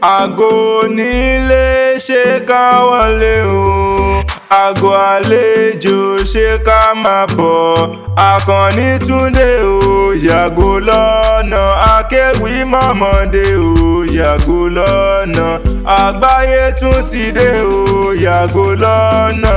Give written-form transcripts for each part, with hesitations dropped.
Àgọ́ onílé ṣe ká wọlé o, àgọ́ àlejò ṣe ká máa bọ̀. Àkànní Túndé o, yàgò lọ́nà. Akéwì mọ̀mọ́dé o, yàgò lọ́nà. Àgbáyé tún ti dé o, yàgò lọ́nà.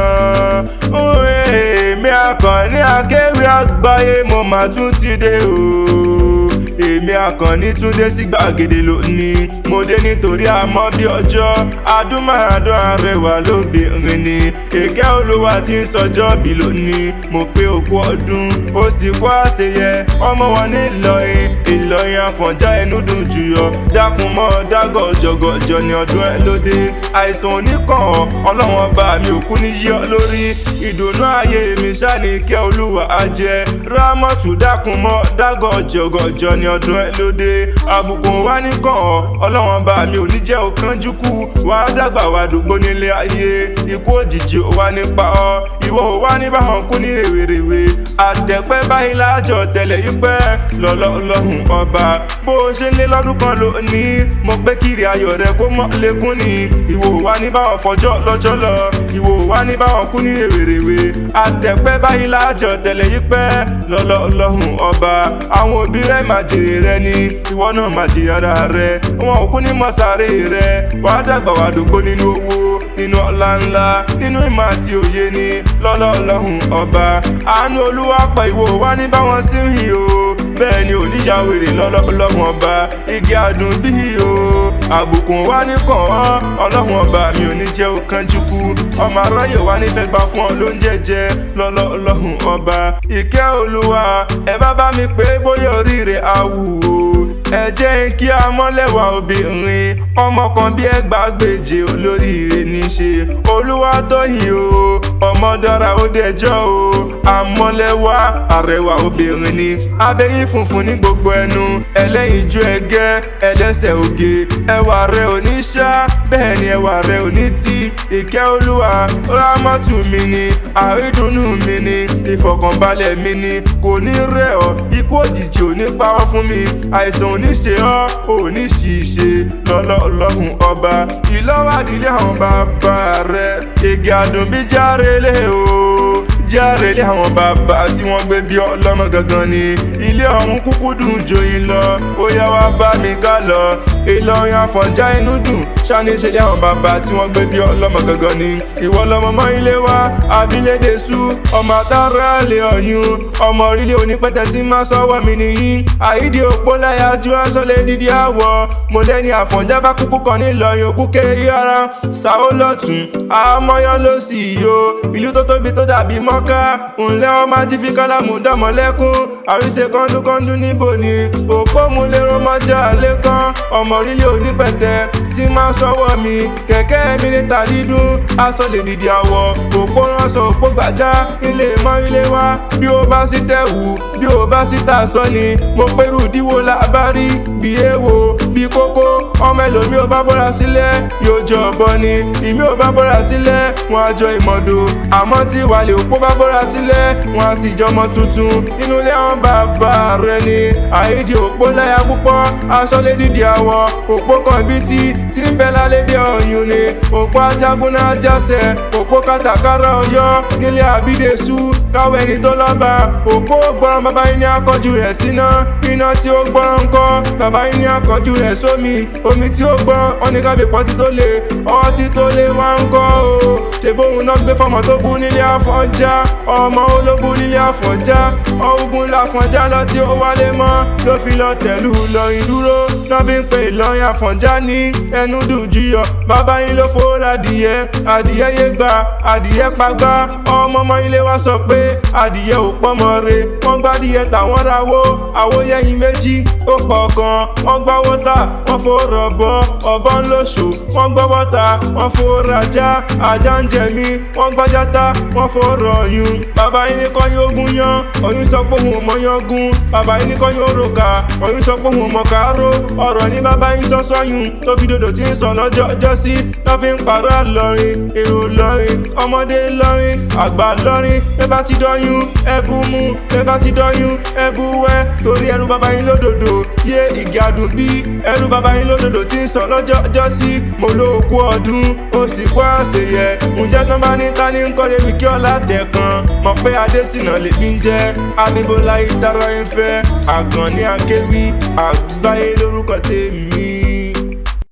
Èmi Àkànní Akéwì Agbaye mo mà tún ti dé o. Èmi Àkànní Túndé sí gbàgede lónìí. Mo dé nítorí àmọ́ bí ọjọ́, adúmáradán arẹwà lóbìnrin ni. Èké Olúwa tí ń sọjọ́ bí lónìí. Mo pé ogún ọdún, ó sì kó àṣeyẹ. Ọmọ wọn ní Ìlọrin, Ìlọrin Àfọ̀njá ẹnu dùn jùyọ. Dákun mọ́ dágọ̀ jọgọjọ ní ọdún ẹ lóde. Àìsàn oníkàn Ọlọ́run ọba mi ò kú ní yí ọ lórí. Ìdùnnú ayé mi ṣáni kí Olúwa á jẹ. Rámọ́tù dákun mọ́ dágọ̀ jọgọjọ ní ọdún ẹ lóde. Àbùkù wá ní kàn Ọlọ́run ọba mi ò ní jẹ́ òkánjú kú. Wà á dàgbà wà dògbó nílé ayé. Ikú òjijì ó wá nípa ọ. Ìwọ ò wá ní báwọn kú ní rèwerèwe. Àtẹ̀pẹ́ báyìí lájọ tẹ̀lẹ̀ yí pẹ́ lọ́lọ́run ọba. Bó o ṣe lé lọ́dún kan lónìí, mo pé kiri ayọ̀ rẹ kó mọ́ lékún ni. Ìwọ ò wá ní báwọn fọjọ́ lọ́jọ́ lọ. Ìwọ ò wá ní báwọn kú ní rèwerèwe. Àtẹ̀pẹ́ báyìí lájọ tẹ̀lẹ̀ yí pẹ́ lọ́lọ́run ọba. Àwọn òbí rẹ máa jèrè rẹ ni, ìwọ náà máa jèrè ara rẹ. Wọn ò kú ní mọ́sáré rẹ. Wàá dàgbà wà dògbó nínú owó, nínú ọlá ńlá, nínú ìmọ̀ àti òye ni lọ́lọ́run ọba. Àánú Olúwa pọ̀, ìwọ ò wá ní báwọn sí rìn o. Bẹ́ẹ̀ ni oníjà wèrè lọ́lọ́run ọba. Igi adùn bí o, àbùkù wá ní kàn ọ́. Ọlọ́run ọba mi ò ní jẹ́ òkánjú kú. Ọmọ aráyè wá ní fẹ́ gbà fún ọ lóúnjẹ jẹ lọ́lọ́run ọba. Ìkẹ́ Olúwa ẹ bá mi pé bóyá oríire awù o. Ẹ jẹ́ kí a mọ́lẹ́wà obìnrin. Ọmọ kan bí ẹgbàágbèje olóríire ní ṣe. Olúwatóyìn o, ọmọ dára ó dẹjọ́ o. Àmọ́lẹ́wà àrẹwà obìnrin ni. Abẹ́yín funfun ní gbogbo ẹnu. Ẹlẹ́yinjú ẹgẹ́, ẹlẹ́sẹ̀ oge. Ẹwà rẹ̀ ò ní ṣá, bẹ́ẹ̀ ni ẹwà rẹ̀ ò ní tí. Ìkẹ́ Olúwa rámọ́tù mi ni. Àrídùnnú mi ni. Ìfọ̀kànbalẹ̀ mi ni. Kò ní rẹ̀ ọ́, ikú òjijì ò ní pa ọ́ fún mi. Àìsàn ò ní ṣe ọ́, ò ní ṣìṣe lọ́lọ́run ọba. Ìlọ́wádìílé àwọn bàbá rẹ̀. Igi adùn bí járelé o. Járelé àwọn bàbá tí wọ́n gbé bí ọlọ́mọ gangan ni. Ilé ọ̀hún kúkú dùn joyin lọ. Ó yá wá bá mi ká lọ. Ìlọrin Àfọ̀njá inú dùn. Ṣáni ṣe lé àwọn bàbá tí wọ́n gbé bí ọlọ́mọ gangan ni. Ìwọ lọmọ mọ́ ilé wa, abilédè sú. Ọmọ àtàrà lè ọ̀yun. Ọmọ orílẹ̀ onípẹ̀tẹ̀ tí máa sọ́wọ́ mi nìyí. Àìdí òpó láyájú aṣọ́lé dídí àwọ̀. Mo lẹ́ni Àfọ̀njá bá kúkú kan nílọrin òkú kéyí ara. Sàó lọ́tún, àmọ́yán ló sì yó. Ìlú tó tóbi tó dàbí Mọ́ká. Ǹlẹ́ ọmọ ají fi kálámù dánmọ́ lẹ́kún. Àríṣe kọ́ńdúkọ́ńdú níbo ni. Òpó mu lérò mọ́jà lẹ́kàn. Ọmọ orílẹ̀ onípẹ̀tẹ̀ tí máa sọ́wọ́ mi. Kẹ̀kẹ́ mi ní tàdídún. Aṣọ́lé dídí àwọ̀. Òpó ránṣọ òpó gbàjá. Ilé mọ́ ilé wa. Bí o bá sí tẹ̀wù, bí o bá sí tàṣọ ni. Mo pẹ̀rù díwò lábárí. Bí èèwò, bí kókó. Ọmọ ẹlòmí ò bá bọ́ra sílẹ̀, yóò jọ ọ̀bọ ni. Ìmí ò bá bọ́ra sílẹ̀, wọn á jọ ìmọ̀dò. Àmọ́ tí ìwàlẹ̀ òpó bá bọ́ra sílẹ̀, wọn á sì jọmọ tuntun. Inú ilé àwọn bàbá rẹ ni. Àìdí òpó láyà púpọ̀. Aṣọ́lé dídí àwọ̀. Òpó kan bí tí ń bẹ lálédè ọ̀yun ni. Òpó ajagun náà jásẹ̀. Òpó kátàkárà Ọ̀yọ́. Nílé àbídèsú. Káwé ẹni tó lọ́ba. Òpó gbọ́ràn bàbá yín ní akọ́jú rẹ̀ síná. Iná tí ó gbọ́ràn ńkọ́. Bàbá yín ní akọ́jú rẹ̀ sómi. Omi tí ó gbọ́ràn ọ́nìkàbí pọ́tí tó le. Ọtí tó le wá ńkọ́ o. Ṣèbóhun náà gbé fọmọ tó kú nílé Àfọ̀njá. Ọmọ ológun nílé Àfọ̀njá. Ogun l'Àfọ̀njá lọ tí ó wálé mọ́. Ló fi lọ tẹ̀lú Ìlọrin dúró. Náà fi ń pe Ìlọrin Àfọ̀njá ní ẹnu dùn jùyọ. Bàbá yín ló fowó adìyẹ. Adìyẹ yé gbà, adìyẹ pagbá. Ọmọ ilé wa sọ pé adìyẹ ò pọ́mọ re. Wọ́n gbádìyẹ tàwọn rawó. Àwòyẹyìn méjì ó pọ̀ kan. Wọ́n gbá wọ́tà, wọ́n fòrọ̀ bọ́. Ọ̀bọ ń lóṣù, wọ́n gbọ́ wọ́tà, wọ́n fòrọ̀ ajá. Ajá ń jẹ mí, wọ́n gbájátá, wọ́n fòrọ̀ ọ̀yun. Bàbá yín ní kọ́ yóò gún yán. Ọ̀yun sọ pé òun ò mọ yán gún. Bàbá yín ní kọ́ yóò ròkà. Ọ̀yun sọ pé òun ò mọ kàárò. Ọ̀rọ̀ ní bàbá yín sọ sọ́yún. Tó fi dòdò tí ń sọ lọ́jọ́ ọjọ́sí. Lọ́ fi ń pàrọ̀ Ìlọrin, èrò Ìlọrin, ọmọdé Ìlọrin, àgbà Ìlọrin. Ẹ bá ti dọ́yún, ẹ bú mú. Ẹ bá ti dọ́yún, ẹ bú wẹ́. Torí ẹrú bàbá yín lódòdó. Yé igi adùn bí ẹrú bàbá yín lódòdó tí ti ń sọ lọ́jọ́ sí mo ló kú ọdún ó sì kú àṣeyẹ ǹjẹ́ tán bá ní ká ní ń kọ́lé mi kí ọlá tẹ̀ kan mọ̀ pé Adésínà lèmi ń jẹ́ Abímbọ́lá ìtara ń fẹ́ Àkànní Akéwì Àgbáyé lórúkọ tèmi.